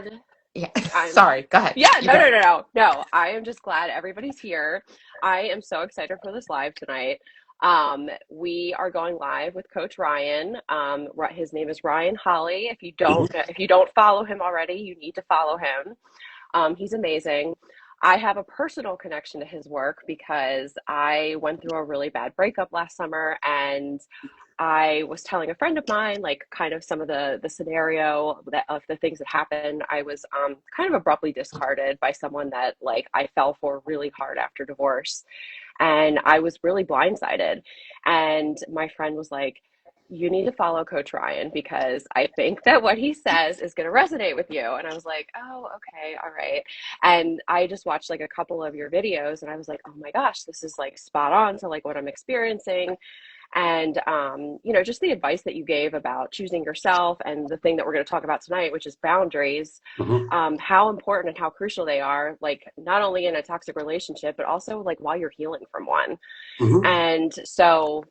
glad. Yeah. I'm Sorry, go ahead. Yeah, You no, go. no, no, no, no. I am just glad everybody's here. I am so excited for this live tonight. We are going live with Coach Ryan. His name is Ryan Holly. If you don't follow him already, you need to follow him. He's amazing. I have a personal connection to his work because I went through a really bad breakup last summer, and I was telling a friend of mine, like, kind of some of the scenario that of the things that happened. I was kind of abruptly discarded by someone that, like, I fell for really hard after divorce, and I was really blindsided. And my friend was like, "You need to follow Coach Ryan because I think that what he says is going to resonate with you." And I was like, "Oh, okay, all right." And I just watched like a couple of your videos, and I was like, "Oh my gosh, this is like spot on to like what I'm experiencing." And just the advice that you gave about choosing yourself, and the thing that we're going to talk about tonight, which is boundaries, Hmm. how important and how crucial they are, like not only in a toxic relationship, but also like while you're healing from one. Hmm. And so,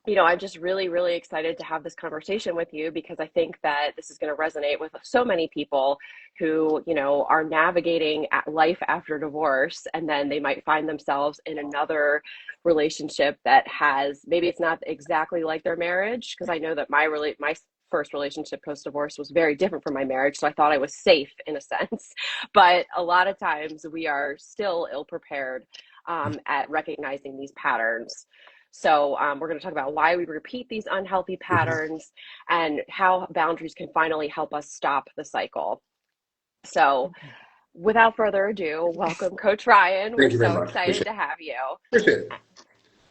I'm just really, really excited to have this conversation with you because I think that this is going to resonate with so many people who, are navigating life after divorce, and then they might find themselves in another relationship that has, maybe it's not exactly like their marriage, because I know that my first relationship post divorce was very different from my marriage, so I thought I was safe in a sense. But a lot of times we are still ill prepared at recognizing these patterns. So, we're going to talk about why we repeat these unhealthy Hmm. patterns and how boundaries can finally help us stop the cycle. So, without further ado, welcome, Coach Ryan. We're Thank you very so much. excited to have you. Appreciate it.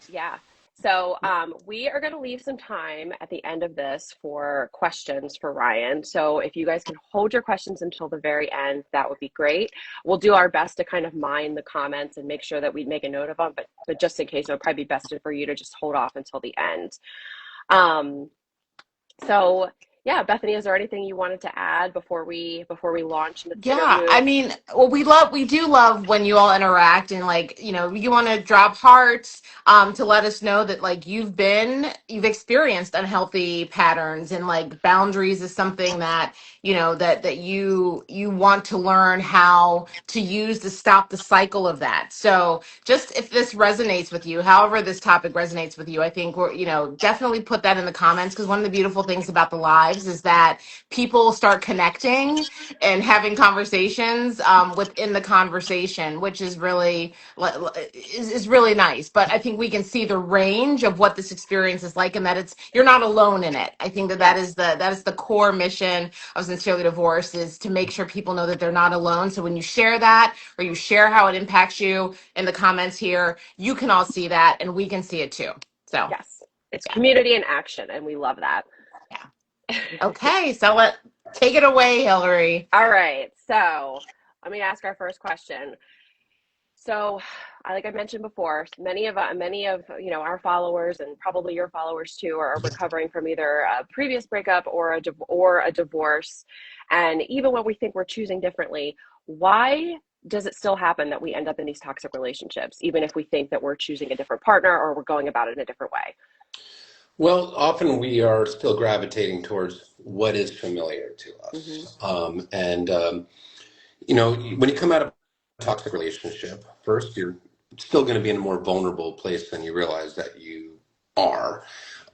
Yeah. So, we are going to leave some time at the end of this for questions for Ryan. So, if you guys can hold your questions until the very end, that would be great. We'll do our best to kind of mine the comments and make sure that we make a note of them. But just in case, it would probably be best for you to just hold off until the end. Um, so, yeah, Bethany, is there anything you wanted to add before we launch into this Yeah, interview? I mean, well, we do love when you all interact and like, you want to drop hearts, to let us know that like you've experienced unhealthy patterns, and like boundaries is something that, that you want to learn how to use to stop the cycle of that. So just if this resonates with you, however this topic resonates with you, I think we're, definitely put that in the comments, because one of the beautiful things about the lives is that people start connecting and having conversations within the conversation, which is is really nice. But I think we can see the range of what this experience is like, and that you're not alone in it. I think that Yes. that is the core mission of Sincerely Divorced, is to make sure people know that they're not alone. So when you share that, or you share how it impacts you in the comments here, you can all see that, and we can see it too. So Yes. It's yeah, community in action, and we love that. yeah. Okay, so take it away, Hillary. All right. So, let me ask our first question. So, like I mentioned before, many of our followers, and probably your followers too, are recovering from either a previous breakup or a divorce. And even when we think we're choosing differently, why does it still happen that we end up in these toxic relationships, even if we think that we're choosing a different partner or we're going about it in a different way? Well, often we are still gravitating towards what is familiar to Hmm. us. When you come out of a toxic relationship, first, you're still going to be in a more vulnerable place than you realize that you are.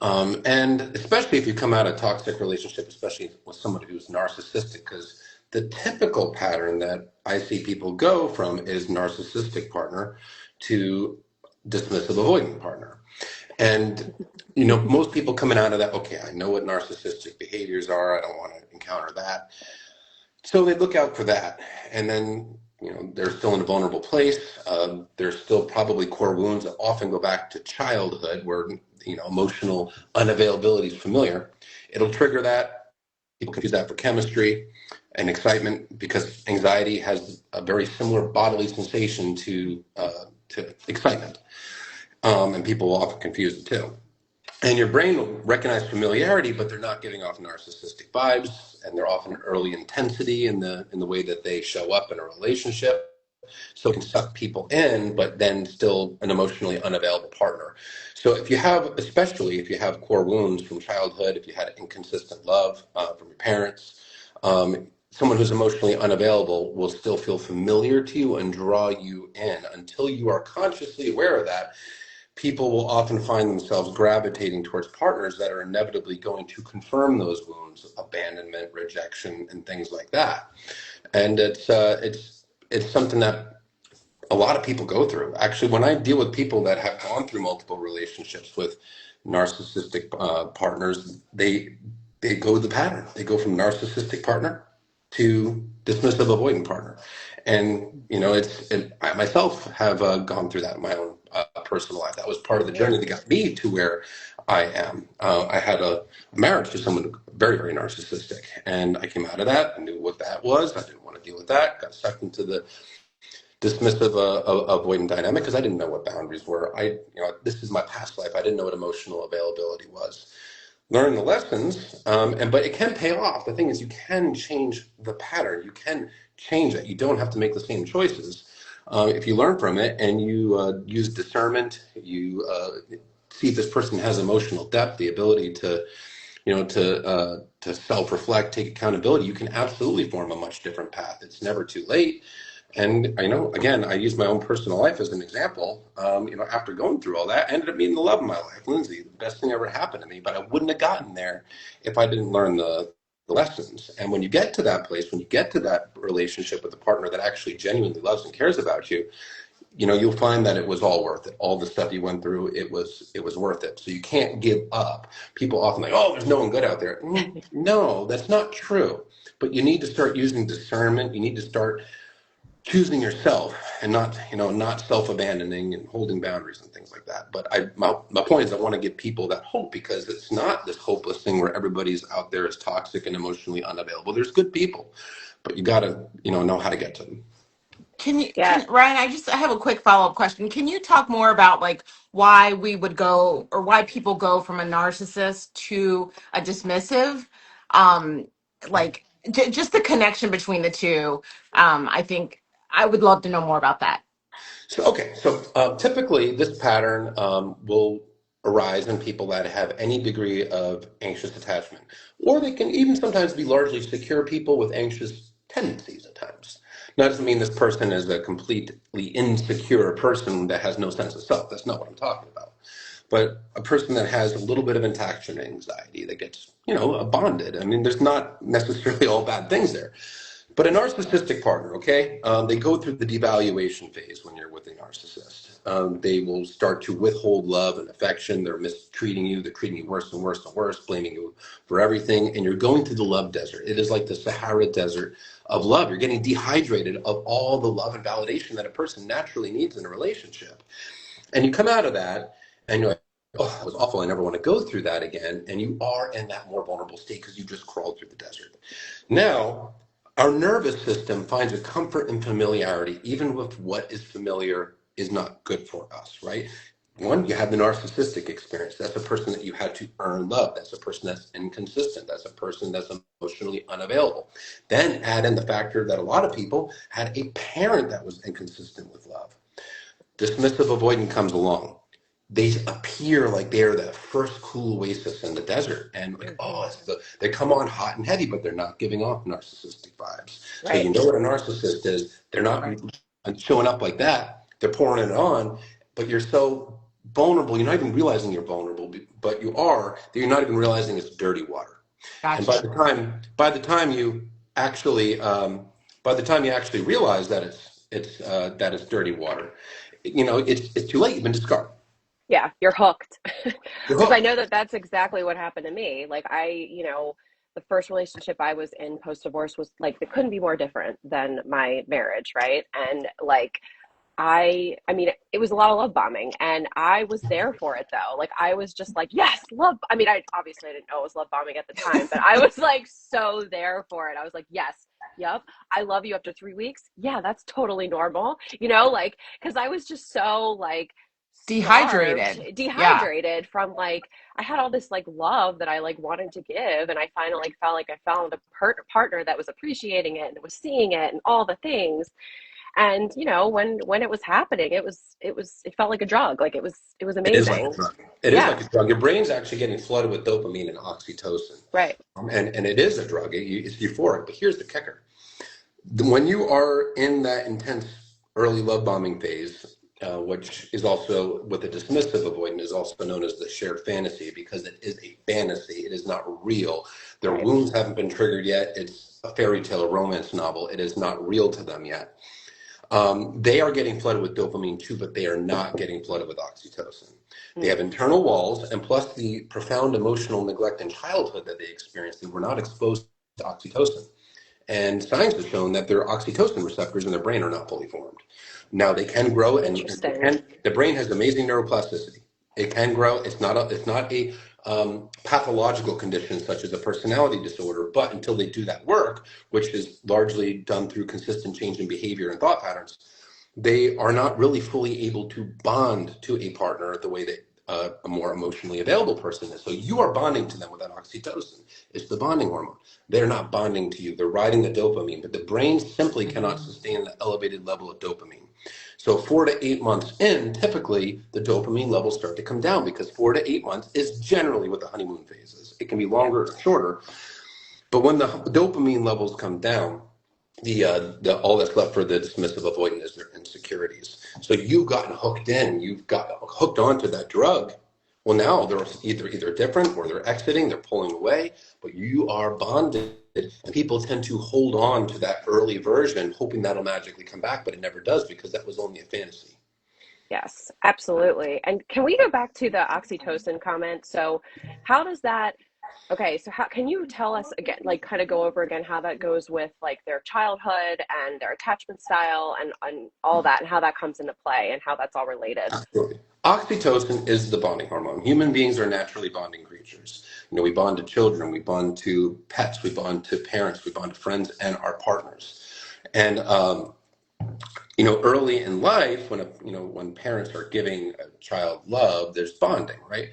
And especially if you come out of a toxic relationship, especially with someone who's narcissistic, because the typical pattern that I see people go from is narcissistic partner to dismissive avoidant partner. And most people coming out of that, okay, I know what narcissistic behaviors are. I don't want to encounter that. So they look out for that. And then, they're still in a vulnerable place. There's still probably core wounds that often go back to childhood where, emotional unavailability is familiar. It'll trigger that. People confuse that for chemistry and excitement, because anxiety has a very similar bodily sensation to excitement. And people will often confuse the two. And your brain will recognize familiarity, but they're not giving off narcissistic vibes, and they're often early intensity in the way that they show up in a relationship. So it can suck people in, but then still an emotionally unavailable partner. So especially if you have core wounds from childhood, if you had inconsistent love from your parents, someone who's emotionally unavailable will still feel familiar to you and draw you in. Until you are consciously aware of that, people will often find themselves gravitating towards partners that are inevitably going to confirm those wounds, abandonment, rejection, and things like that. And it's something that a lot of people go through. Actually, when I deal with people that have gone through multiple relationships with narcissistic partners, they go the pattern. They go from narcissistic partner to dismissive avoidant partner, and I myself have gone through that in my own personal life. That was part of the journey that got me to where I am. I had a marriage to someone very, very narcissistic, and I came out of that. I knew what that was. I didn't want to deal with that. Got sucked into the dismissive avoidant dynamic because I didn't know what boundaries were. This is my past life. I didn't know what emotional availability was. Learn the lessons, but it can pay off. The thing is, you can change the pattern. You can change it. You don't have to make the same choices. If you learn from it and you use discernment, you see if this person has emotional depth, the ability to self-reflect, take accountability, you can absolutely form a much different path. It's never too late. And again, I use my own personal life as an example. After going through all that, I ended up meeting the love of my life, Lindsay. The best thing ever happened to me, but I wouldn't have gotten there if I didn't learn the lessons. And when you get to that place, when you get to that relationship with a partner that actually genuinely loves and cares about you, you'll find that it was all worth it. All the stuff you went through, it was worth it. So you can't give up. People often like, oh, there's no one good out there. No, that's not true. But you need to start using discernment. You need to start choosing yourself and not self-abandoning and holding boundaries and things like that. But my point is I want to give people that hope, because it's not this hopeless thing where everybody's out there is toxic and emotionally unavailable. There's good people, but you got to know how to get to them. Ryan, I have a quick follow-up question. Can you talk more about like why we would go, or why people go from a narcissist to a dismissive? Um, like just the connection between the two. I think I would love to know more about that. So typically this pattern will arise in people that have any degree of anxious attachment, or they can even sometimes be largely secure people with anxious tendencies at times. Now, that doesn't mean this person is a completely insecure person that has no sense of self. That's not what I'm talking about. But a person that has a little bit of attachment anxiety that gets, bonded. I mean, there's not necessarily all bad things there. But a narcissistic partner, okay, they go through the devaluation phase when you're with a narcissist. They will start to withhold love and affection. They're mistreating you. They're treating you worse and worse and worse, blaming you for everything. And you're going through the love desert. It is like the Sahara Desert of love. You're getting dehydrated of all the love and validation that a person naturally needs in a relationship. And you come out of that and you're like, oh, that was awful. I never want to go through that again. And you are in that more vulnerable state because you just crawled through the desert. Now, our nervous system finds a comfort in familiarity, even with what is familiar is not good for us, right? One, you have the narcissistic experience. That's a person that you had to earn love. That's a person that's inconsistent. That's a person that's emotionally unavailable. Then add in the factor that a lot of people had a parent that was inconsistent with love. Dismissive avoidant comes along. They appear like they're the first cool oasis in the desert, and like, they come on hot and heavy, but they're not giving off narcissistic vibes. So Right. you know what a narcissist is. They're not showing up like that. They're pouring it on, but you're so vulnerable. You're not even realizing you're vulnerable, but you are. That you're not even realizing it's dirty water. And Gotcha. by the time you actually, realize that it's dirty water, it's too late. You've been discarded. Yeah, you're hooked. You're Because I hooked. know that that's exactly what happened to me. Like the first relationship I was in post divorce was like it couldn't be more different than my marriage, right? And like I mean it was a lot of love bombing, and I was there for it though. Like I was just like, yes, love. I mean, I obviously I didn't know it was love bombing at the time, but I was like so there for it. I was like, yes, yep, I love you after 3 weeks. Yeah, that's totally normal. Like because I was just so like starved, Dehydrated. Yeah. dehydrated from like I had all this like love that I like wanted to give, and I finally like felt like I found a partner that was appreciating it and was seeing it and all the things. And when it was happening, it felt like a drug. Like it was It is like a amazing. drug. It is Yeah, like a drug. Your brain's actually getting flooded with dopamine and oxytocin. right. And it is a drug. It's euphoric. But here's the kicker. When you are in that intense early love bombing phase, which is also with the dismissive avoidant is also known as the shared fantasy because it is a fantasy. It is not real. Their Right. wounds haven't been triggered yet. It's a fairy tale, a romance novel. It is not real to them yet. They are getting flooded with dopamine too, but they are not getting flooded with oxytocin. They Mm. have internal walls, and plus the profound emotional neglect in childhood that they experienced, they were not exposed to oxytocin. And science has shown that their oxytocin receptors in their brain are not fully formed. Now they can grow, and they Interesting. can. The brain has amazing neuroplasticity. It can grow. It's not a pathological condition such as a personality disorder. But until they do that work, which is largely done through consistent change in behavior and thought patterns, they are not really fully able to bond to a partner the way that a more emotionally available person is. So you are bonding to them with that oxytocin. It's the bonding hormone. They're not bonding to you. They're riding the dopamine, but the brain simply cannot sustain the elevated level of dopamine. So 4 to 8 months in, typically the dopamine levels start to come down because 4 to 8 months is generally what the honeymoon phase is. It can be Yeah. longer or shorter, but when the dopamine levels come down, the all that's left for the dismissive avoidant is their insecurities. So you've gotten hooked in, you've got hooked onto that drug. Well, now they're either different or they're exiting, they're pulling away, but you are bonded. And people tend to hold on to that early version, hoping that'll magically come back, but it never does because that was only a fantasy. Yes, absolutely. And can we go back to the oxytocin comment? So, how does that, okay, so how can you tell us again, like kind of go over again how that goes with like their childhood and their attachment style and all that and how that comes into play and how that's all related? Absolutely. Oxytocin is the bonding hormone. Human beings are naturally bonding creatures. We bond to children, we bond to pets, we bond to parents, we bond to friends and our partners. And early in life, when parents are giving a child love, there's bonding, right?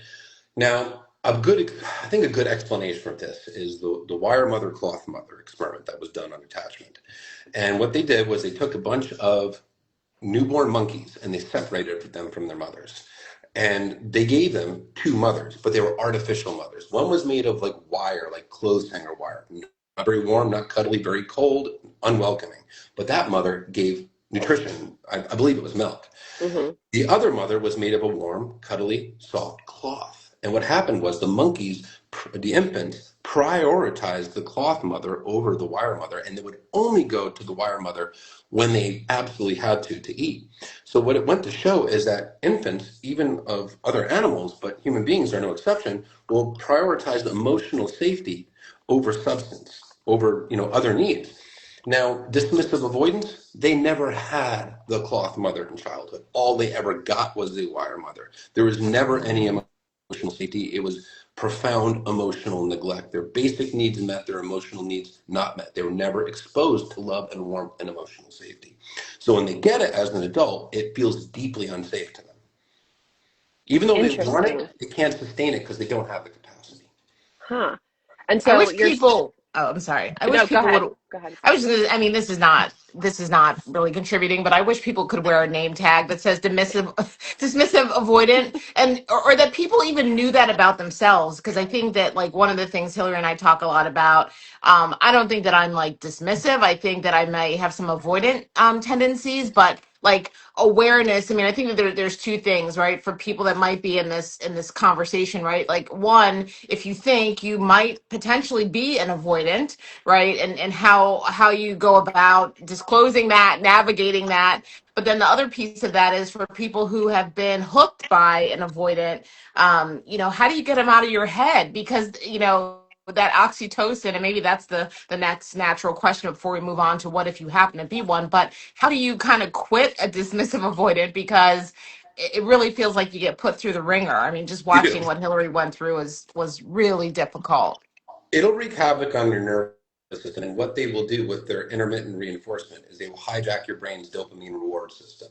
Now, I think a good explanation for this is the wire mother, cloth mother experiment that was done on attachment. And what they did was they took a bunch of newborn monkeys and they separated them from their mothers. And they gave them two mothers, but they were artificial mothers. One was made of like wire, like clothes hanger wire, not very warm, not cuddly, very cold, unwelcoming. But that mother gave nutrition. I believe it was milk. Hmm. The other mother was made of a warm, cuddly, soft cloth. And what happened was the infants, prioritized the cloth mother over the wire mother, and they would only go to the wire mother when they absolutely had to eat. So what it went to show is that infants, even of other animals, but human beings are no exception, will prioritize emotional safety over substance, over other needs. Now, dismissive avoidance, they never had the cloth mother in childhood. All they ever got was the wire mother. There was never any emotional safety. It was profound emotional neglect. Their basic needs met, their emotional needs not met. They were never exposed to love and warmth and emotional safety. So when they get it as an adult, it feels deeply unsafe to them. Even though they want Interesting. it, they can't sustain it because they don't have the capacity. Huh. And I so wish you're, people. Oh, I'm sorry. I wish no, go people ahead. would. Go ahead. I was. I mean, this is not really contributing, but I wish people could wear a name tag that says dismissive, dismissive avoidant, and or that people even knew that about themselves. Because I think that like one of the things Hillary and I talk a lot about. I don't think that I'm like dismissive. I think that I may have some avoidant tendencies, but like awareness. I mean, I think that there's two things, right? For people that might be in this conversation, right? Like one, if you think you might potentially be an avoidant, right? And how you go about disclosing that, navigating that. But then the other piece of that is for people who have been hooked by an avoidant, how do you get them out of your head? Because, that oxytocin, and maybe that's the next natural question before we move on to what if you happen to be one. But how do you kind of quit a dismissive avoidant? Because it really feels like you get put through the ringer. I mean, just You do. watching what Hillary went through was really difficult. It'll wreak havoc on your nervous system. And what they will do with their intermittent reinforcement is they will hijack your brain's dopamine reward system.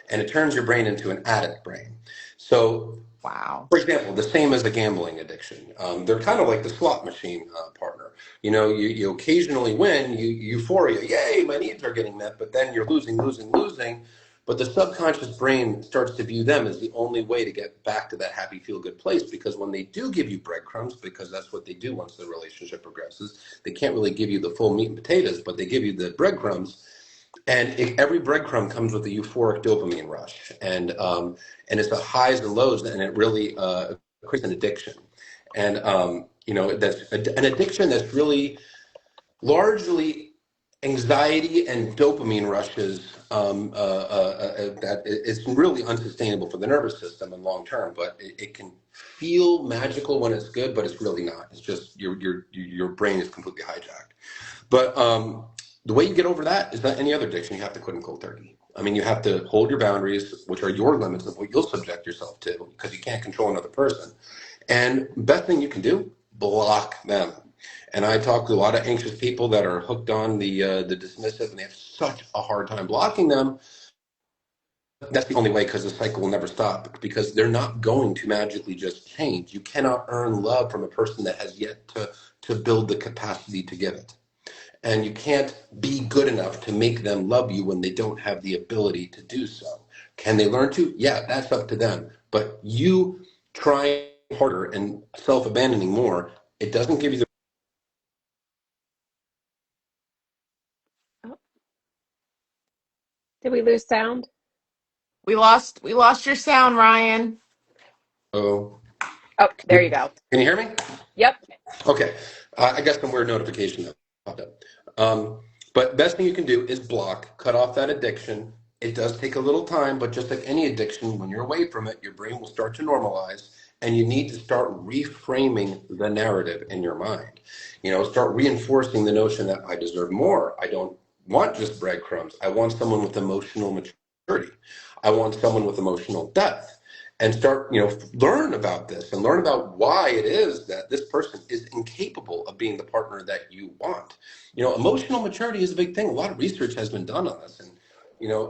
And it turns your brain into an addict brain. So Wow. For example, the same as a gambling addiction. They're kind of like the slot machine partner. You occasionally win, euphoria, yay, my needs are getting met, but then you're losing, losing, losing. But the subconscious brain starts to view them as the only way to get back to that happy, feel good place. Because when they do give you breadcrumbs, because that's what they do once the relationship progresses, they can't really give you the full meat and potatoes, but they give you the breadcrumbs. And every breadcrumb comes with a euphoric dopamine rush, and it's the highs and lows, and it really creates an addiction. And that's an addiction that's really largely anxiety and dopamine rushes. That it's really unsustainable for the nervous system and long term. But it can feel magical when it's good, but it's really not. It's just your brain is completely hijacked. But the way you get over that is not any other addiction. You have to quit in cold turkey. I mean, you have to hold your boundaries, which are your limits of what you'll subject yourself to, because you can't control another person. And best thing you can do, block them. And I talk to a lot of anxious people that are hooked on the dismissive, and they have such a hard time blocking them. That's the only way, because the cycle will never stop, because they're not going to magically just change. You cannot earn love from a person that has yet to build the capacity to give it. And you can't be good enough to make them love you when they don't have the ability to do so. Can they learn to? Yeah, that's up to them. But you trying harder and self-abandoning more, it doesn't give you the. Oh, did we lose sound? We lost your sound, Ryan. Oh, Oh, there you can go. you hear me? Yep. Okay, I got some weird notification that popped up. But best thing you can do is block, cut off that addiction. It does take a little time, but just like any addiction, when you're away from it, your brain will start to normalize, and you need to start reframing the narrative in your mind. Start reinforcing the notion that I deserve more. I don't want just breadcrumbs. I want someone with emotional maturity. I want someone with emotional depth, and start learn about this and learn about why it is that this person is incapable of being the partner that you want. Emotional maturity is a big thing. A lot of research has been done on this, and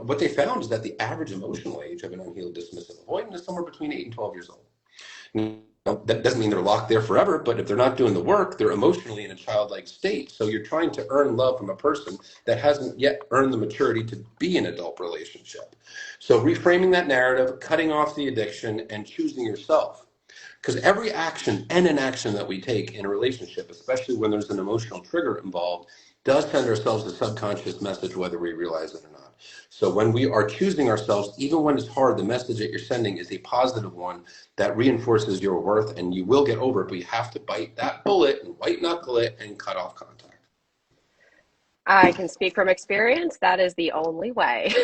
what they found is that the average emotional age of an unhealed dismissive avoidant is somewhere between 8 and 12 years old. That doesn't mean they're locked there forever, but if they're not doing the work, they're emotionally in a childlike state. So you're trying to earn love from a person that hasn't yet earned the maturity to be an adult relationship. So reframing that narrative, cutting off the addiction, and choosing yourself. Because every action and inaction that we take in a relationship, especially when there's an emotional trigger involved, does send ourselves a subconscious message, whether we realize it or not. So when we are choosing ourselves, even when it's hard, the message that you're sending is a positive one that reinforces your worth, and you will get over it, but you have to bite that bullet and white knuckle it and cut off contact. I can speak from experience. That is the only way.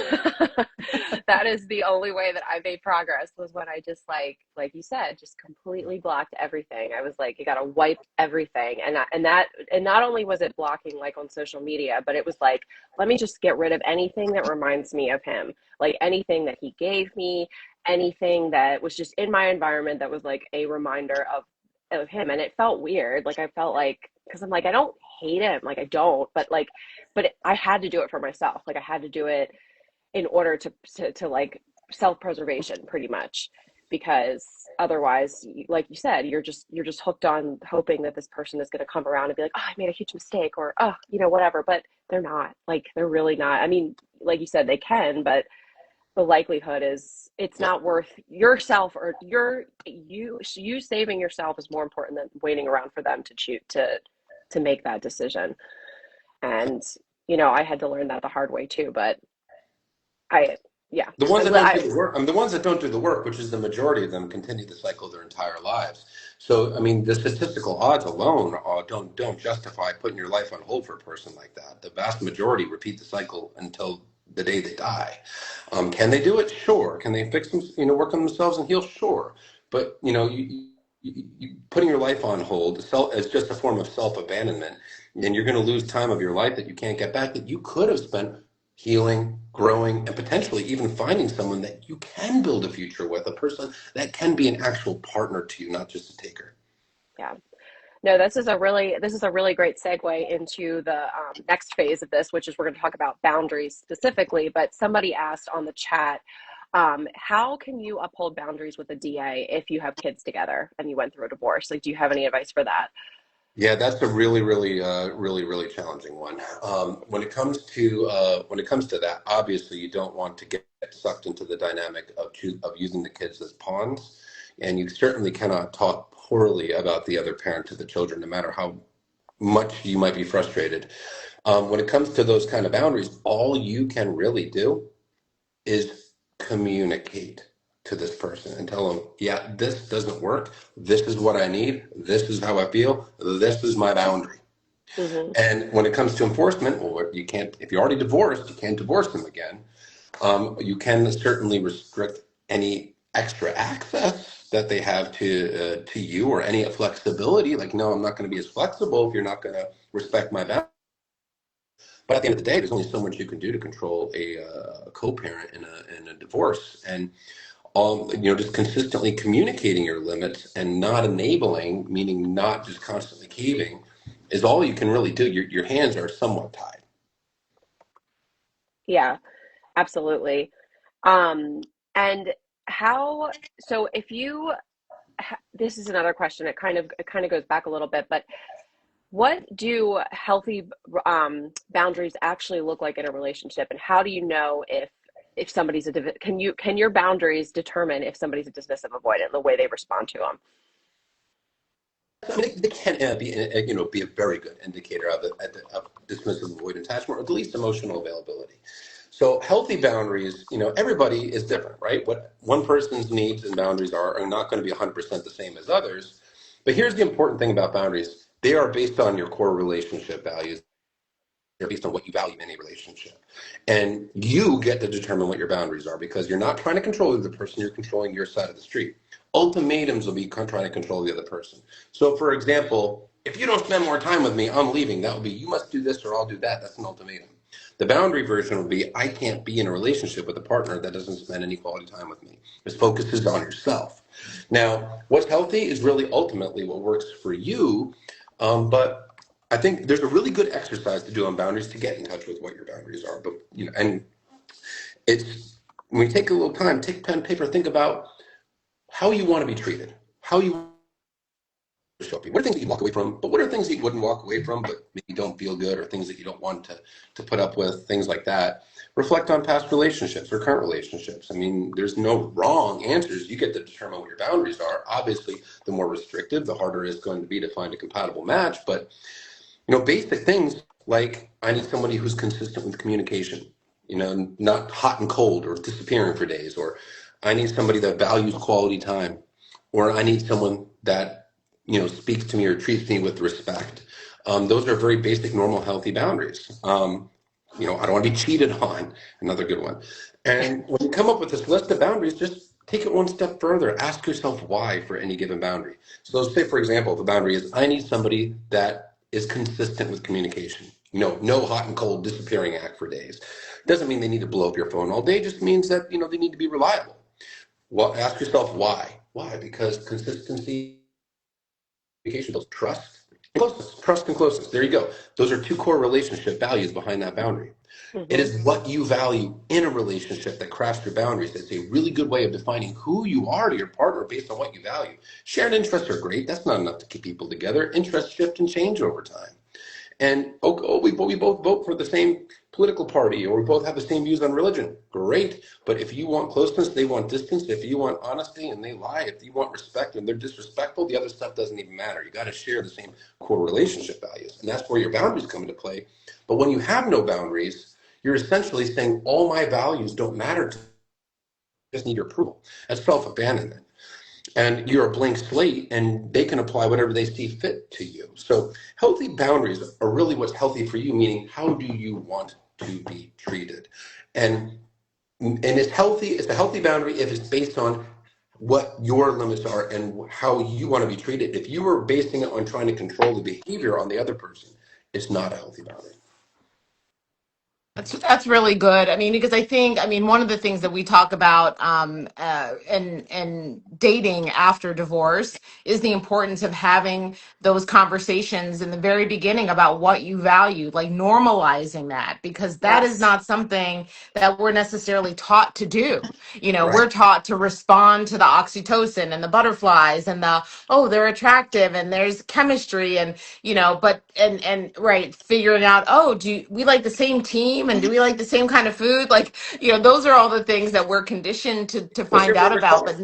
That is the only way that I made progress, was when I just like you said, just completely blocked everything. I was like, you got to wipe everything. And not only was it blocking like on social media, but it was like, let me just get rid of anything that reminds me of him. Like anything that he gave me, anything that was just in my environment that was like a reminder of him. And it felt weird. Like I felt like, because I'm like, I don't hate him, like I don't, but I had to do it for myself. Like I had to do it in order to like self-preservation, pretty much, because otherwise, like you said, you're just hooked on hoping that this person is going to come around and be like, oh, I made a huge mistake, or oh, whatever. But they're not. Like they're really not. I mean, like you said, they can, but the likelihood is it's not worth yourself, or you saving yourself is more important than waiting around for them to choose to make that decision. And I had to learn that the hard way too. But I yeah The ones I, that don't do I the work, the ones that don't do the work, which is the majority of them, continue the cycle their entire lives. So, I mean, the statistical odds alone don't justify putting your life on hold for a person like that. The vast majority repeat the cycle until the day they die. Can they do it? Sure. Can they fix them? Work on themselves and heal? Sure. But putting your life on hold is just a form of self-abandonment, and you're going to lose time of your life that you can't get back, that you could have spent healing, growing, and potentially even finding someone that you can build a future with, a person that can be an actual partner to you, not just a taker. yeah, no, this is a really great segue into the next phase of this, which is we're going to talk about boundaries specifically. But somebody asked on the chat, How can you uphold boundaries with a DA if you have kids together and you went through a divorce? Like, do you have any advice for that? Yeah, that's a really challenging one. When it comes to that, obviously you don't want to get sucked into the dynamic of using the kids as pawns, and you certainly cannot talk poorly about the other parent to the children, no matter how much you might be frustrated. When it comes to those kind of boundaries, all you can really do is communicate to this person and tell them, yeah, this doesn't work. This is what I need. This is how I feel. This is my boundary. Mm-hmm. And when it comes to enforcement, well, you can't, if you're already divorced, you can't divorce them again. You can certainly restrict any extra access that they have to you, or any flexibility. Like, no, I'm not going to be as flexible if you're not going to respect my boundaries. But at the end of the day, there's only so much you can do to control a co-parent in a divorce. And just consistently communicating your limits and not enabling, meaning not just constantly caving, is all you can really do. Your hands are somewhat tied. Yeah, absolutely. Um, and how, so if you, this is another question. It kind of goes back a little bit, but what do healthy boundaries actually look like in a relationship, and how do you know if somebody's can your boundaries determine if somebody's a dismissive avoidant, the way they respond to them? I mean, they can be a very good indicator of dismissive avoidant attachment, or at least emotional availability. So healthy boundaries, everybody is different, right? What one person's needs and boundaries are not going to be 100% the same as others. But here's the important thing about boundaries: they are based on your core relationship values. They're based on what you value in a relationship. And you get to determine what your boundaries are, because you're not trying to control the other person, you're controlling your side of the street. Ultimatums will be trying to control the other person. So, for example, if you don't spend more time with me, I'm leaving. That would be, you must do this or I'll do that. That's an ultimatum. The boundary version would be, I can't be in a relationship with a partner that doesn't spend any quality time with me. This focuses on yourself. Now, what's healthy is really ultimately what works for you, but I think there's a really good exercise to do on boundaries to get in touch with what your boundaries are. But and it's, when you take a little time, take pen and paper, think about how you want to be treated, how you show people. What are things that you walk away from, but what are things that you wouldn't walk away from, but maybe don't feel good, or things that you don't want to put up with, things like that. Reflect on past relationships or current relationships. I mean, there's no wrong answers. You get to determine what your boundaries are. Obviously, the more restrictive, the harder it's going to be to find a compatible match. But basic things like, I need somebody who's consistent with communication, not hot and cold or disappearing for days, or I need somebody that values quality time, or I need someone that, speaks to me or treats me with respect. Those are very basic, normal, healthy boundaries. I don't want to be cheated on, another good one. And when you come up with this list of boundaries, just take it one step further. Ask yourself why for any given boundary. So say, for example, the boundary is, I need somebody that is consistent with communication. No hot and cold disappearing act for days. Doesn't mean they need to blow up your phone all day. Just means that, they need to be reliable. Well, ask yourself why. Why? Because consistency, communication builds trust and closeness. Trust and closeness. There you go. Those are two core relationship values behind that boundary. It Mm-hmm. is what you value in a relationship that crafts your boundaries. It's a really good way of defining who you are to your partner based on what you value. Shared interests are great. That's not enough to keep people together. Interests shift and change over time. And we both vote for the same political party, or we both have the same views on religion. Great. But if you want closeness, they want distance. If you want honesty and they lie, if you want respect and they're disrespectful, the other stuff doesn't even matter. You got to share the same core relationship values. And that's where your boundaries come into play. But when you have no boundaries, you're essentially saying, all my values don't matter to me. I just need your approval. That's self-abandonment. And you're a blank slate, and they can apply whatever they see fit to you. So healthy boundaries are really what's healthy for you, meaning, how do you want to be treated? And it's a healthy boundary if it's based on what your limits are and how you want to be treated. If you are basing it on trying to control the behavior on the other person, it's not a healthy boundary. That's really good. I mean, because I mean, one of the things that we talk about in dating after divorce is the importance of having those conversations in the very beginning about what you value, like normalizing that, because that is Yes. not something that we're necessarily taught to do. You know, Right. we're taught to respond to the oxytocin and the butterflies and the, oh, they're attractive and there's chemistry and, you know, but and right, figuring out, oh, we like the same team and do we like the same kind of food, like, you know, those are all the things that we're conditioned to What's find your out favorite about, color? but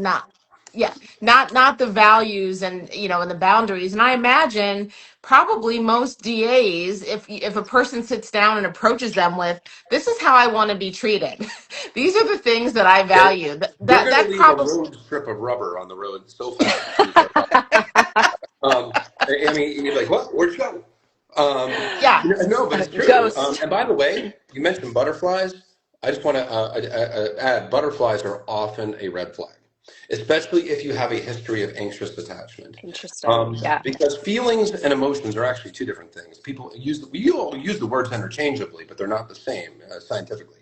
not the values and, you know, and the boundaries. And I imagine probably most DAs, if a person sits down and approaches them with, this is how I want to be treated, these are the things that I They're, value, that they're that, going to that leave a probably road strip of rubber on the road so fast before you start talking. I mean, you're like, what? Where'd you go? yeah. No, but it's true. Ghost. And by the way, you mentioned butterflies. I just want to add, butterflies are often a red flag, especially if you have a history of anxious attachment. Interesting. Yeah. Because feelings and emotions are actually two different things. We all use the words interchangeably, but they're not the same scientifically.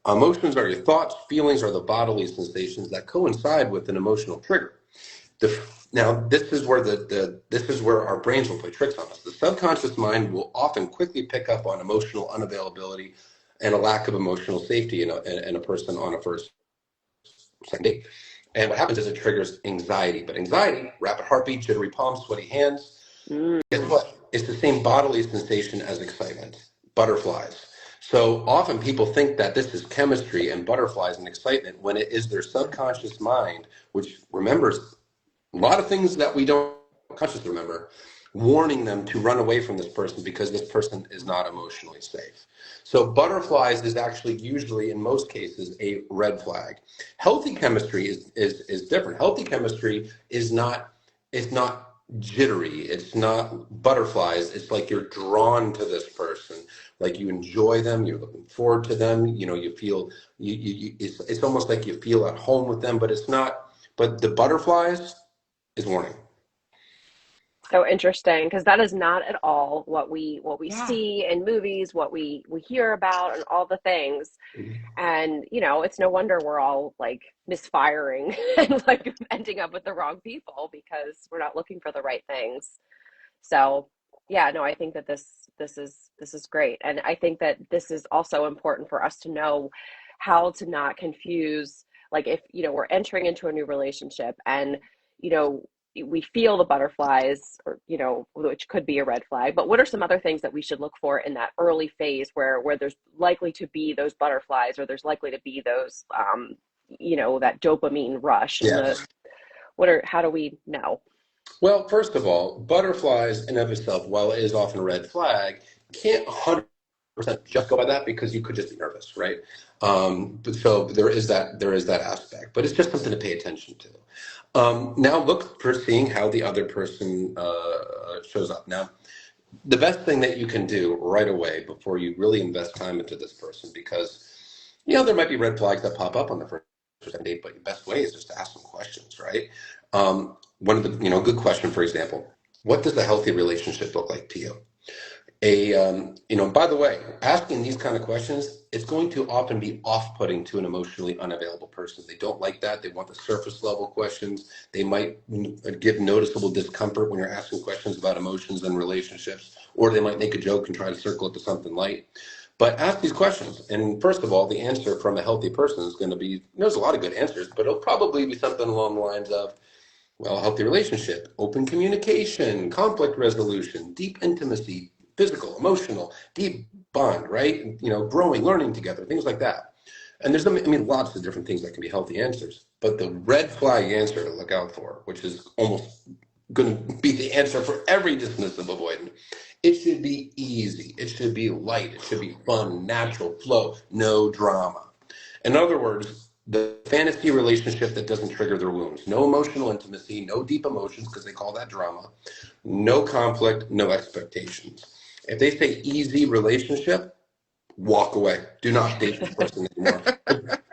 Emotions are your thoughts. Feelings are the bodily sensations that coincide with an emotional trigger. Now, this is where this is where our brains will play tricks on us. The subconscious mind will often quickly pick up on emotional unavailability and a lack of emotional safety in a person on a first second date. And what happens is it triggers anxiety. But anxiety, rapid heartbeat, jittery palms, sweaty hands. Guess Mm. what? It's the same bodily sensation as excitement, butterflies. So often people think that this is chemistry and butterflies and excitement when it is their subconscious mind, which remembers a lot of things that we don't consciously remember, warning them to run away from this person because this person is not emotionally safe. So butterflies is actually usually, in most cases, a red flag. Healthy chemistry is different. Healthy chemistry is not jittery. It's not butterflies. It's like you're drawn to this person, like you enjoy them, you're looking forward to them. You know, you feel it's almost like you feel at home with them, but it's not. But the butterflies is warning. So interesting, because that is not at all what we Yeah. see in movies, what we hear about, and all the things. And it's no wonder we're all like misfiring and like ending up with the wrong people because we're not looking for the right things. So yeah, no, I think that this is great. And I think that this is also important for us to know how to not confuse, like if we're entering into a new relationship and you know we feel the butterflies, or which could be a red flag, but what are some other things that we should look for in that early phase where there's likely to be those butterflies, or there's likely to be those that dopamine rush, and the Yes. what are how do we know? Well, first of all, butterflies in of itself, while it is often a red flag, can't 100% just go by that because you could just be nervous, right? So there is that aspect, but it's just something to pay attention to. Now look for seeing how the other person shows up. Now, the best thing that you can do right away before you really invest time into this person, because there might be red flags that pop up on the first or second date, but the best way is just to ask some questions, right? One of the good question, for example, what does a healthy relationship look like to you? By the way, asking these kind of questions, it's going to often be off-putting to an emotionally unavailable person. They don't like that. They want the surface level questions. They might give noticeable discomfort when you're asking questions about emotions and relationships, or they might make a joke and try to circle it to something light. But ask these questions. And first of all, the answer from a healthy person is going to be, there's a lot of good answers, but it'll probably be something along the lines of, well, healthy relationship, open communication, conflict resolution, deep intimacy, physical, emotional, deep bond, right? Growing, learning together, things like that. And there's, lots of different things that can be healthy answers. But the red flag answer to look out for, which is almost going to be the answer for every dismissive avoidant, it should be easy. It should be light. It should be fun, natural flow, no drama. In other words, the fantasy relationship that doesn't trigger their wounds. No emotional intimacy, no deep emotions, because they call that drama. No conflict, no expectations. If they say easy relationship, walk away. Do not date this person anymore.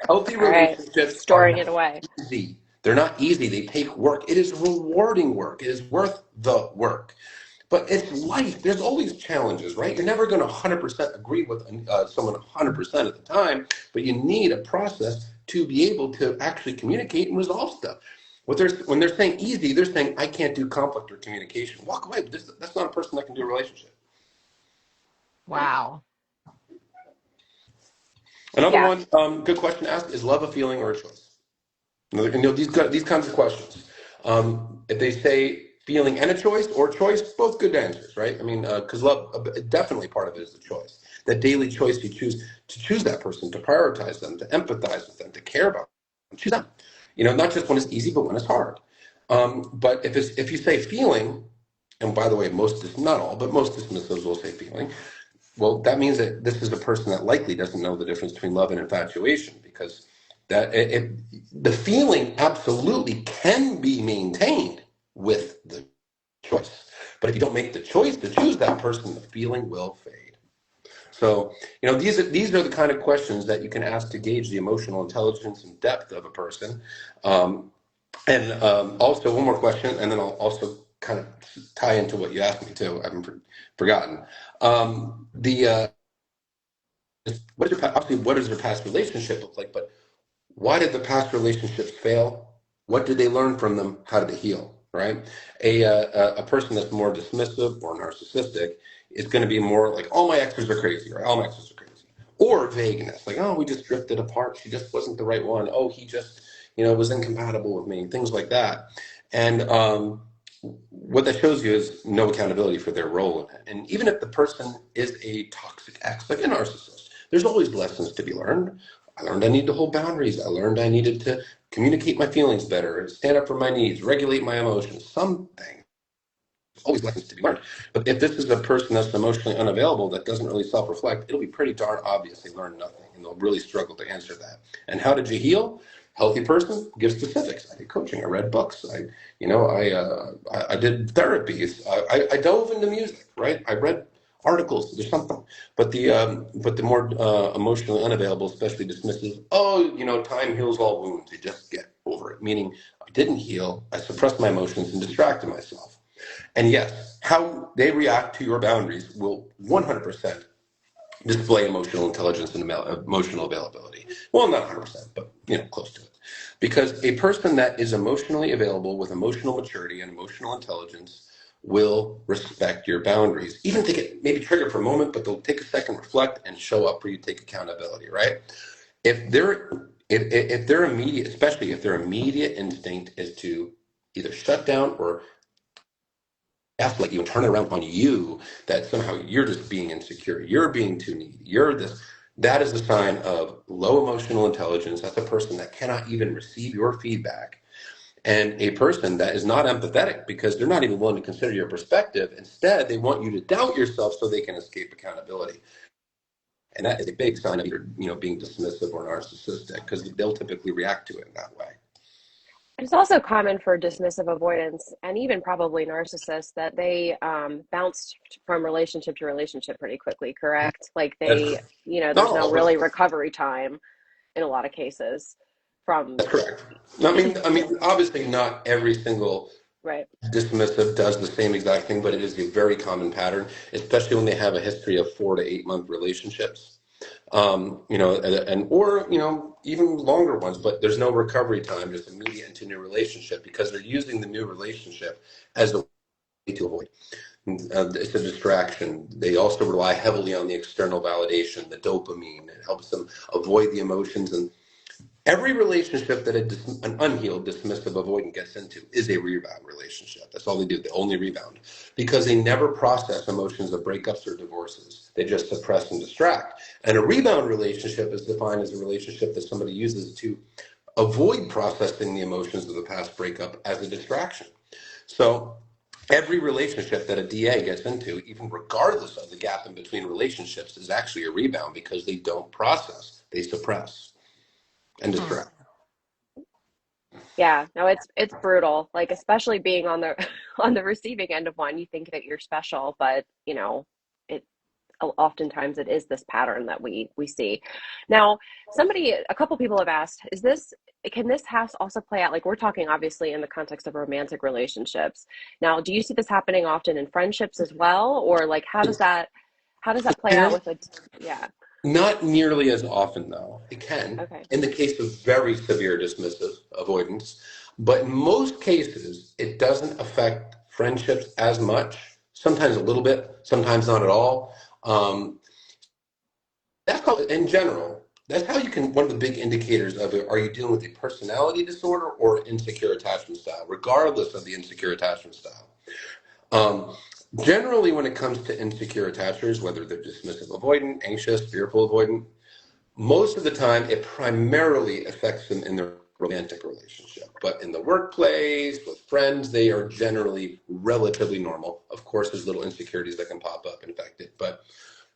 Healthy All right, relationships are storing it not away. easy. They're not easy. They take work. It is rewarding work. It is worth the work. But it's life. There's always challenges, right? You're never going to 100% agree with someone 100% of the time, but you need a process to be able to actually communicate and resolve stuff. When they're saying easy, they're saying, I can't do conflict or communication. Walk away. That's not a person that can do a relationship. Wow. Another Yeah. one, good question to ask, is love a feeling or a choice? These kinds of questions. If they say feeling and a choice or choice, both good answers, right? I mean, because love, definitely part of it is the choice. That daily choice you choose to choose that person, to prioritize them, to empathize with them, to care about them, choose them. Not just when it's easy, but when it's hard. But if you say feeling, and by the way, not all, but most dismissives will say feeling. Well, that means that this is a person that likely doesn't know the difference between love and infatuation, because the feeling absolutely can be maintained with the choice. But if you don't make the choice to choose that person, the feeling will fade. So, these are the kind of questions that you can ask to gauge the emotional intelligence and depth of a person. And also, one more question, and then I'll also kind of tie into what you asked me too. I haven't forgotten. The what does your past relationship look like? But why did the past relationships fail? What did they learn from them? How did they heal? Right? A person that's more dismissive or narcissistic is going to be more like, all my exes are crazy, or all my exes are crazy. Or vagueness, like, oh, we just drifted apart. She just wasn't the right one. Oh, he just, was incompatible with me. Things like that. And what that shows you is no accountability for their role in it. And even if the person is a toxic ex, like a narcissist, there's always lessons to be learned. I learned I needed to hold boundaries. I learned I needed to communicate my feelings better, stand up for my needs, regulate my emotions, something. Always lessons to be learned. But if this is a person that's emotionally unavailable, that doesn't really self-reflect, it'll be pretty darn obvious they learned nothing, and they'll really struggle to answer that. And how did you heal? Healthy person gives specifics. I did coaching. I read books. I did therapies. I dove into music. Right. I read articles. There's something. But the more emotionally unavailable, especially dismissive. Oh, time heals all wounds. You just get over it. Meaning, I didn't heal. I suppressed my emotions and distracted myself. And yes, how they react to your boundaries will 100% display emotional intelligence and emotional availability. Well, not 100%, but close to it. Because a person that is emotionally available with emotional maturity and emotional intelligence will respect your boundaries. Even if they get maybe triggered for a moment, but they'll take a second, reflect, and show up where you take accountability, right? If their immediate, especially if their immediate instinct is to either shut down or gaslight you and turn it around on you, that somehow you're just being insecure, you're being too needy, you're this, that is a sign of low emotional intelligence. That's a person that cannot even receive your feedback, and a person that is not empathetic because they're not even willing to consider your perspective. Instead, they want you to doubt yourself so they can escape accountability. And that is a big sign of either being dismissive or narcissistic, because they'll typically react to it in that way. It's also common for dismissive avoidance and even probably narcissists that they bounce from relationship to relationship pretty quickly, correct? Like That's not there's no all, but really recovery time in a lot of cases from, that's correct. I mean, obviously, not every single right. dismissive does the same exact thing, but it is a very common pattern, especially when they have a history of 4 to 8 month relationships. Or even longer ones, but there's no recovery time, just immediate into new relationship, because they're using the new relationship as a way to avoid. It's a distraction. They also rely heavily on the external validation, the dopamine. It helps them avoid the emotions. And every relationship that an unhealed, dismissive, avoidant gets into is a rebound relationship. That's all they do. They only rebound because they never process emotions of breakups or divorces. They just suppress and distract. And a rebound relationship is defined as a relationship that somebody uses to avoid processing the emotions of the past breakup as a distraction. So every relationship that a DA gets into, even regardless of the gap in between relationships, is actually a rebound because they don't process, they suppress and Hmm. distract. Yeah, no, it's brutal. Like especially being on the on the receiving end of one, you think that you're special, but it oftentimes it is this pattern that we see. Now, a couple people have asked, is this can this house also play out, like we're talking obviously in the context of romantic relationships. Now, do you see this happening often in friendships as well? Or like how does that play out with a yeah. Not nearly as often, though. It can, Okay. in the case of very severe dismissive avoidance, but in most cases, it doesn't affect friendships as much. Sometimes a little bit, sometimes not at all. Um, that's how, in general, that's how you can, one of the big indicators of it, are you dealing with a personality disorder or insecure attachment style, regardless of the insecure attachment style. Um, Generally, when it comes to insecure attachers, whether they're dismissive avoidant, anxious, fearful avoidant, most of the time it primarily affects them in their romantic relationship. But in the workplace, with friends, they are generally relatively normal. Of course, there's little insecurities that can pop up and affect it. But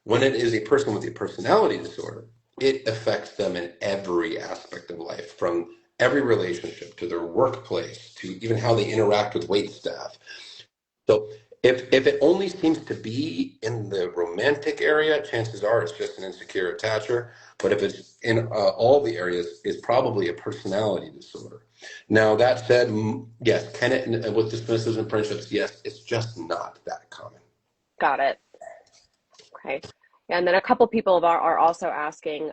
when it is a person with a personality disorder, it affects them in every aspect of life, from every relationship to their workplace to even how they interact with wait staff. So if it only seems to be in the romantic area, chances are it's just an insecure attacher. But if it's in all the areas, it's probably a personality disorder. Now, that said, yes, can it, with dismissives and friendships, yes, it's just not that common. Got it. Okay. And then a couple people are also asking,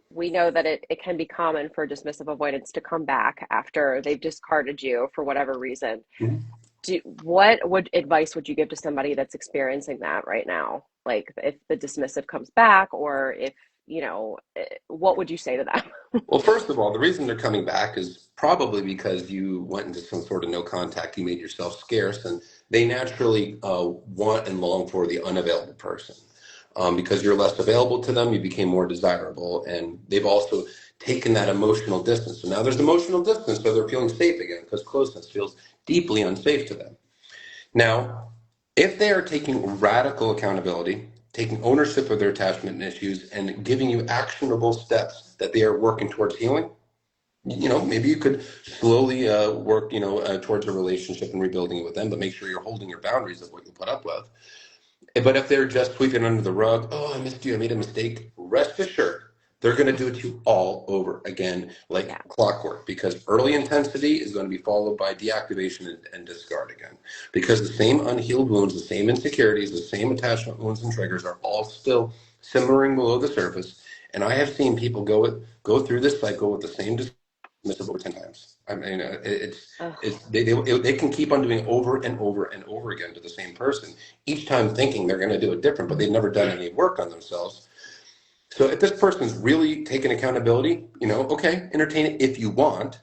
we know that it can be common for dismissive avoidance to come back after they've discarded you for whatever reason. Mhm. What would advice would you give to somebody that's experiencing that right now? Like if the dismissive comes back, or if, what would you say to them? Well, first of all, the reason they're coming back is probably because you went into some sort of no contact, you made yourself scarce, and they naturally want and long for the unavailable person. Because you're less available to them, you became more desirable, and they've also taken that emotional distance. So now there's emotional distance, so they're feeling safe again because closeness feels deeply unsafe to them. Now, if they are taking radical accountability, taking ownership of their attachment issues, and giving you actionable steps that they are working towards healing, maybe you could slowly work, towards a relationship and rebuilding it with them, but make sure you're holding your boundaries of what you put up with. But if they're just sweeping under the rug, oh, I missed you, I made a mistake, rest assured, they're going to do it to you all over again, like Yeah. clockwork, because early intensity is going to be followed by deactivation and discard again. Because the same unhealed wounds, the same insecurities, the same attachment wounds and triggers are all still simmering below the surface. And I have seen people go through this cycle with the same dismissive over 10 times. I mean, they can keep on doing it over and over and over again to the same person, each time thinking they're going to do it different, but they've never done any work on themselves. So if this person's really taking accountability, okay, entertain it if you want,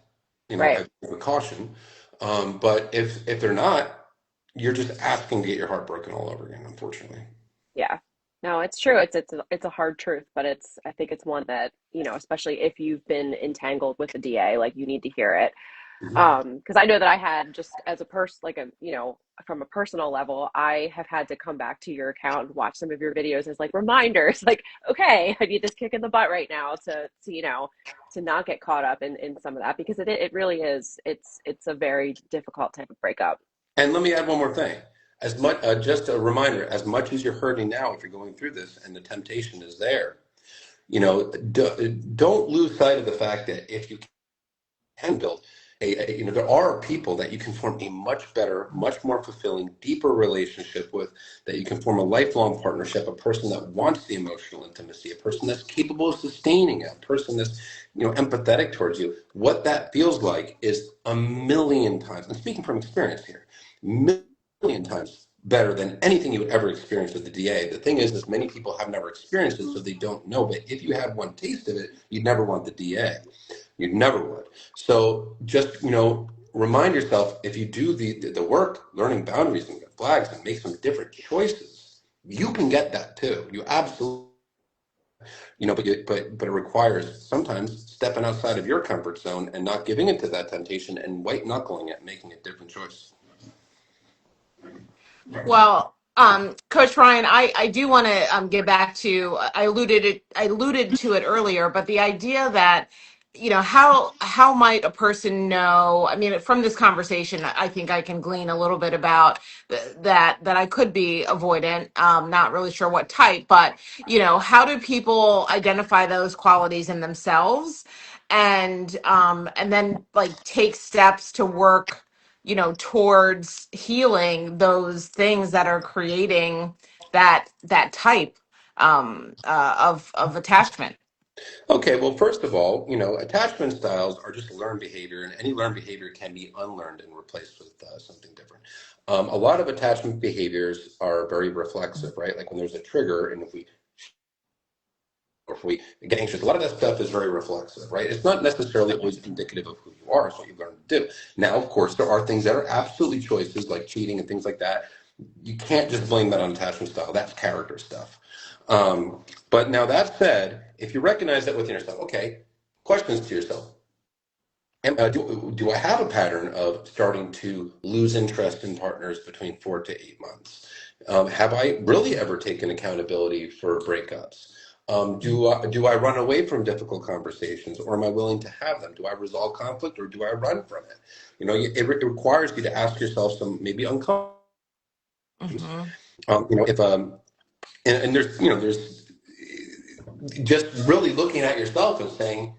Right. with caution. But if they're not, you're just asking to get your heart broken all over again, unfortunately. Yeah. No, it's true. It's a hard truth, but I think it's one that, especially if you've been entangled with the DA, like you need to hear it. Mhm. Because I know that I had, just as a person, like from a personal level, I have had to come back to your account and watch some of your videos as like reminders, like, okay, I need this kick in the butt right now to not get caught up in some of that, because it really is, it's a very difficult type of breakup. And let me add one more thing. As much, just a reminder, as much as you're hurting now, if you're going through this and the temptation is there, don't lose sight of the fact that if you can build there are people that you can form a much better, much more fulfilling, deeper relationship with, that you can form a lifelong partnership, a person that wants the emotional intimacy, a person that's capable of sustaining it, a person that's, empathetic towards you. What that feels like is a million times, I'm speaking from experience here, million times better than anything you would ever experience with the DA. The thing is many people have never experienced it, so they don't know. But if you had one taste of it, you'd never want the DA. You never would. So just, remind yourself, if you do the work, learning boundaries and flags and make some different choices, you can get that too. You absolutely, but it requires sometimes stepping outside of your comfort zone and not giving into that temptation and white knuckling it, making a different choice. Well, Coach Ryan, I do want to get back to, I alluded to it earlier, but the idea that, how might a person know? I mean, from this conversation, I think I can glean a little bit about that I could be avoidant. Not really sure what type, but how do people identify those qualities in themselves? and then like take steps to work, towards healing those things that are creating that type of attachment. Okay, well, first of all, attachment styles are just learned behavior, and any learned behavior can be unlearned and replaced with something different. A lot of attachment behaviors are very reflexive, right? Like when there's a trigger, and if we get anxious, a lot of that stuff is very reflexive, right? It's not necessarily always indicative of who you are. It's what you've learned to do. Now, of course, there are things that are absolutely choices, like cheating and things like that. You can't just blame that on attachment style. That's character stuff. But now that said, if you recognize that within yourself, okay, questions to yourself. Do I have a pattern of starting to lose interest in partners between 4 to 8 months? Have I really ever taken accountability for breakups? Do I run away from difficult conversations, or am I willing to have them? Do I resolve conflict, or do I run from it? It requires you to ask yourself some maybe uncomfortable questions. Hmm. If and there's just really looking at yourself and saying,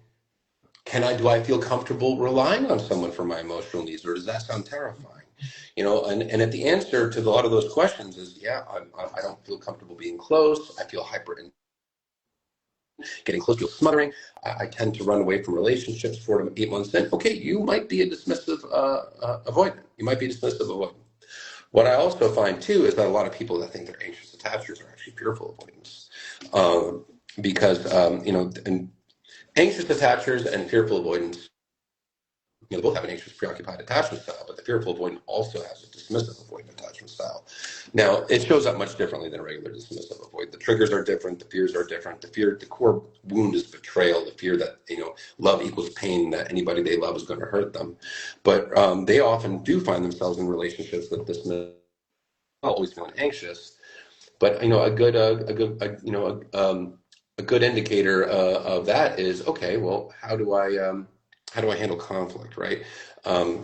do I feel comfortable relying on someone for my emotional needs, or does that sound terrifying? And if the answer to a lot of those questions is, yeah, I don't feel comfortable being close, I feel getting close, feel smothering, I tend to run away from relationships 4 to 8 months in, okay, you might be a dismissive avoidant. You might be a dismissive avoidant. What I also find too is that a lot of people that think they're anxious attachers are actually fearful avoidants, because and anxious attachers and fearful avoidants, they both have an anxious preoccupied attachment style, but the fearful avoidant also has a dismissive avoidant attachment style. Now, it shows up much differently than a regular dismissive avoidant. The triggers are different, the fears are different. The core wound is betrayal, the fear that love equals pain, that anybody they love is going to hurt them. But they often do find themselves in relationships with dismissive, always feeling anxious. But a good indicator of that is, okay, well, how do I handle conflict, right? Um,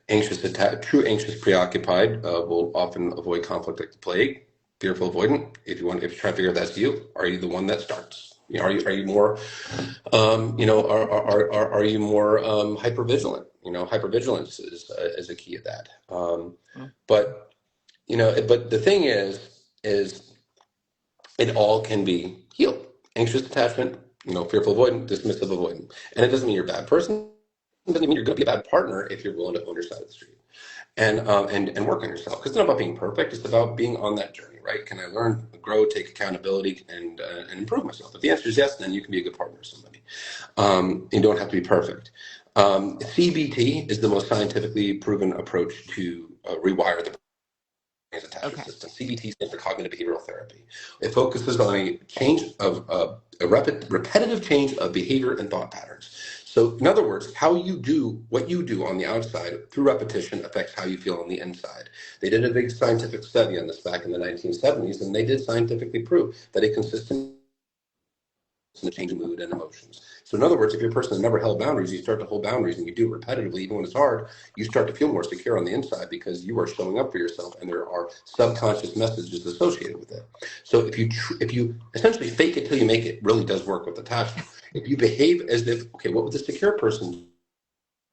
True anxious preoccupied will often avoid conflict like the plague. Fearful avoidant, if you try to figure out if that's you, are you the one that starts? Are you more, are you more hypervigilant? Hypervigilance is a key of that. But but the thing is it all can be healed. Anxious attachment, fearful avoidant, dismissive avoidant, and it doesn't mean you're a bad person. It doesn't mean you're going to be a bad partner if you're willing to own your side of the street and work on yourself. Because it's not about being perfect; it's about being on that journey, right? Can I learn, grow, take accountability, and improve myself? If the answer is yes, then you can be a good partner with somebody. You don't have to be perfect. CBT is the most scientifically proven approach to rewire the attachment Okay. system. CBT stands for cognitive behavioral therapy. It focuses on a change of a repetitive change of behavior and thought patterns. So, in other words, how you do what you do on the outside through repetition affects how you feel on the inside. They did a big scientific study on this back in the 1970s, and they did scientifically prove that a consistent and a change in mood and emotions. So in other words, if you're a person that never held boundaries, you start to hold boundaries and you do it repetitively, even when it's hard, you start to feel more secure on the inside because you are showing up for yourself and there are subconscious messages associated with it. So if you essentially fake it till you make it really does work with attachment. If you behave as if, okay, what would the secure person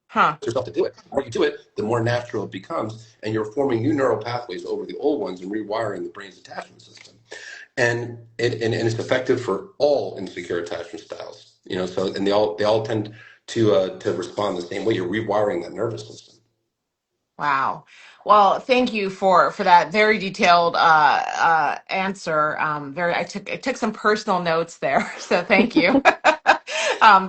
Huh. yourself to do it? The more you do it, the more natural it becomes, and you're forming new neural pathways over the old ones and rewiring the brain's attachment system. And it's effective for all insecure attachment styles. And they all tend to respond the same way. You're rewiring that nervous system. Wow. Well, thank you for that very detailed answer. I took some personal notes there, so thank you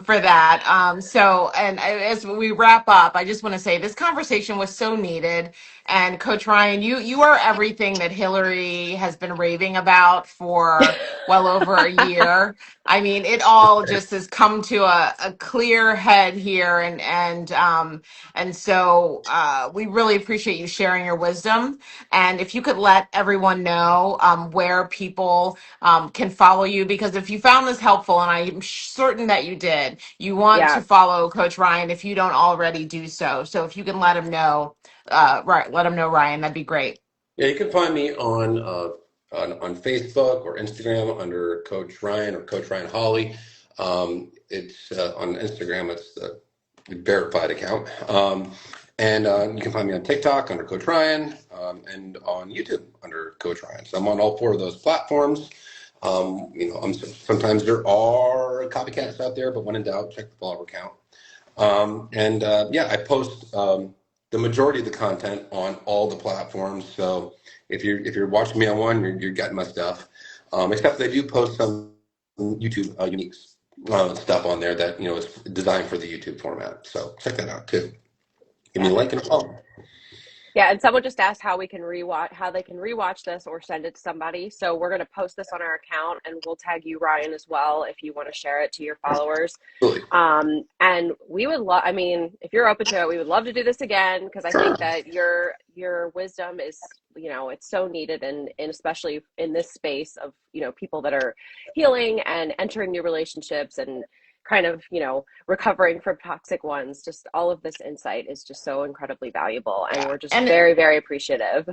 for that. As we wrap up, I just want to say this conversation was so needed. And Coach Ryan, you are everything that Hillary has been raving about for well over a year. I mean, it all just has come to a clear head here, and so we really appreciate you sharing your wisdom. And if you could let everyone know where people can follow you, because if you found this helpful, and I'm certain that you did, you want to Yeah. follow Coach Ryan if you don't already do so. So if you can let him know, right, let him know, Ryan, that'd be great. Yeah, you can find me on Facebook or Instagram under Coach Ryan or Coach Ryan Holly. It's on Instagram. It's the verified account. And you can find me on TikTok under Coach Ryan, and on YouTube under Coach Ryan. So I'm on all 4 of those platforms. Sometimes there are copycats out there, but when in doubt, check the follower count. I post the majority of the content on all the platforms. So if you're watching me on one, you're getting my stuff. Except they do post some YouTube unique stuff on there that is designed for the YouTube format. So check that out too. Give me a like and a follow. Yeah, and someone just asked how they can rewatch this or send it to somebody. So we're going to post this on our account, and we'll tag you, Ryan, as well, if you want to share it to your followers. Absolutely. And we would love, I mean, if you're open to it, we would love to do this again, because I think that your wisdom is, it's so needed, and especially in this space of, people that are healing and entering new relationships and kind of, recovering from toxic ones. Just all of this insight is just so incredibly valuable, and we're just very, very appreciative.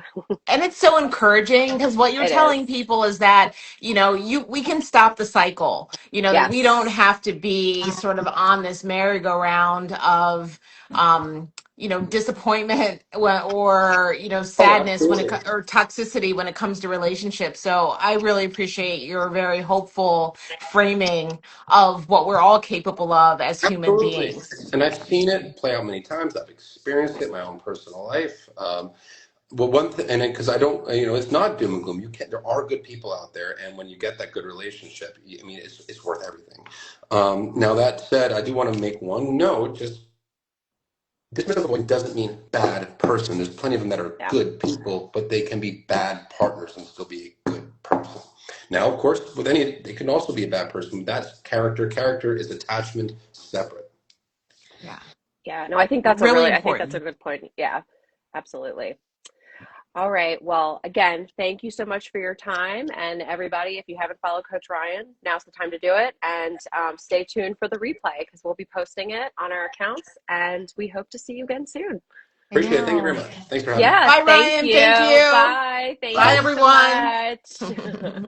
And it's so encouraging, because what you're telling people is that, we can stop the cycle, that we don't have to be sort of on this merry-go-round of, disappointment or sadness or toxicity when it comes to relationships. So I really appreciate your very hopeful framing of what we're all capable of as human beings. And I've seen it play out many times. I've experienced it in my own personal life. Well, one thing, and because I don't, it's not doom and gloom. There are good people out there, and when you get that good relationship, it's worth everything. Now that said, I do want to make one note. Just dismissive one doesn't mean bad person. There's plenty of them that are good people, but they can be bad partners and still be a good person. Now, of course, they can also be a bad person. That's character. Character is attachment, separate. Yeah. No, I think that's really I think that's a good point. Yeah, absolutely. All right. Well, again, thank you so much for your time. And everybody, if you haven't followed Coach Ryan, now's the time to do it. And stay tuned for the replay, because we'll be posting it on our accounts. And we hope to see you again soon. Appreciate it. Thank you very much. Thanks for having me. Bye, Ryan. Thank you. Bye. Thank Bye, you everyone. so much.